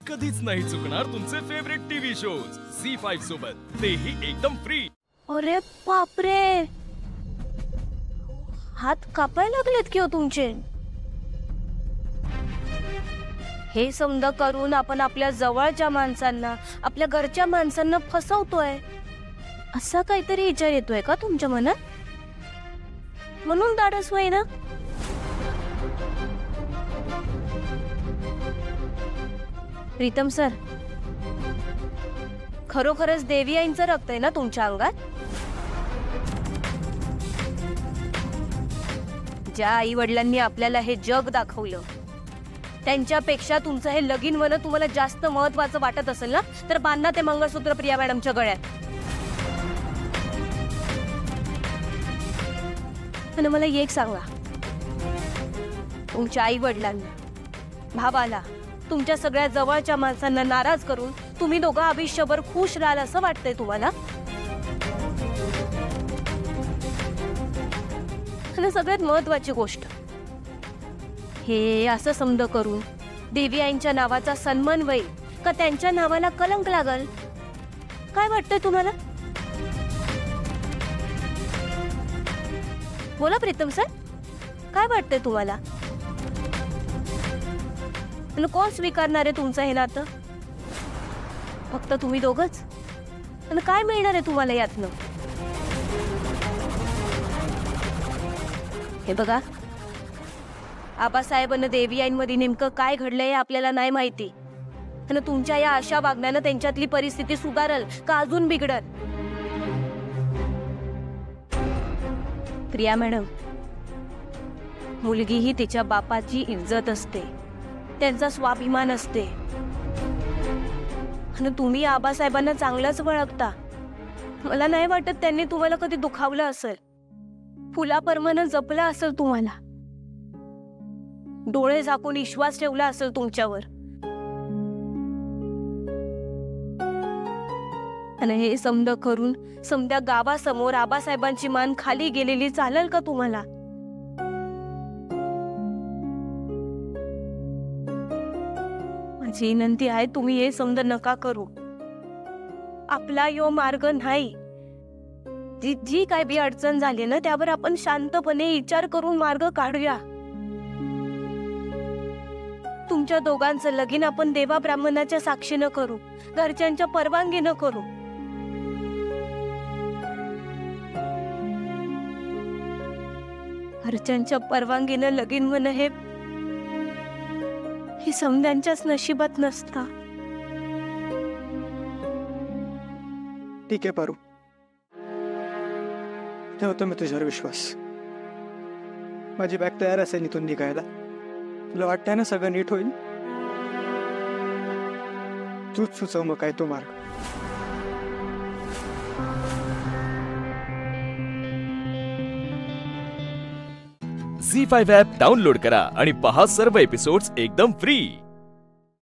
कधीच नाही चुकणार तुमचे फेवरेट टीव्ही शोज झी5 सोबत, तेही एकदम फ्री। अरे बापरे, हात कापायला लागलेत की हो तुमचे। हे समजा करून आपण आपल्या जवळच्या माणसांना, आपल्या घरच्या माणसांना फसवतोय, असा काहीतरी विचार येतोय का तुमच्या मनात? म्हणून धाडस होईना। प्रीतम सर, खरोखरच देवी आईंचं रक्त आहे ना तुमच्या अंगात? ज्या आई वडिलांनी आपल्याला हे जग दाखवलं, त्यांच्यापेक्षा तुमचं हे लगीन वन तुम्हाला जास्त महत्त्वाचं वाटत असेल ना, तर बांधा ते मंगळसूत्र प्रिया मॅडमच्या गळ्यात। आणि मला एक सांगा, तुमच्या आई वडिलांना, भावाला, तुमच्या सगळ्या जवळच्या माणसांना नाराज करून तुम्ही दोघं आयुष्यभर खुश राहाल असं वाटतंय तुम्हाला? आणि सगळ्यात महत्त्वाची गोष्ट, हे असं समज करून देवी आईंच्या नावाचा सन्मान होईल का त्यांच्या नावाला कलंक लागल? काय वाटतंय तुम्हाला? बोला प्रीतम सर, काय वाटतंय तुम्हाला? आणि कोण स्वीकारणार आहे तुमचं हे नातं? फक्त तुम्ही दोघंच? आणि काय मिळणार आहे तुम्हाला यातनं? हे बघा, आबासाहेबांना देवी आईंमध्ये नेमकं काय घडलंय आपल्याला नाही माहिती, आणि तुमच्या या अशा वागण्यानं त्यांच्यातली परिस्थिती सुधारल का अजून बिघडल? प्रिया मॅडम, मुलगी ही तिच्या बापाची इज्जत असते, त्यांचा स्वाभिमान असते, आणि तुम्ही आबासाहेबांना चांगलंच ओळखता। मला नाही वाटत त्यांनी तुम्हाला कधी दुखावलं असेल, फुलाप्रमाणे जपलं असेल तुम्हाला, डोळे झाकून विश्वास ठेवला असेल तुमच्यावर। आणि हे समज करून समध्या गावासमोर आबासाहेबांची मान खाली गेलेली चालेल का तुम्हाला? माझी विनंती आहे, तुम्ही हे समज नका करू। आपला यो मार्ग नाही। जी काय बी अडचण झाली ना, त्यावर आपण शांतपणे विचार करून मार्ग काढूया। तुमच्या दोघांचं लगीन आपण देवा ब्राह्मणाच्या साक्षीनं करू, घरच्यांच्या परवानगीनं करू। घरच्यांच्या परवानगीनं लगीन होणं हे समध्यांच्याच नशिबात नसतं। ठीक आहे पारू, ठेवतो मी तुझ्यावर विश्वास। माझी बॅग तयार असेल इथून निघायला। तुला वाटतंय ना सगळं नीट होईल? तूच सुचव मग काय तो मार्ग। झी5 ॲप डाउनलोड करा आणि पहा सर्व एपिसोड्स एकदम फ्री।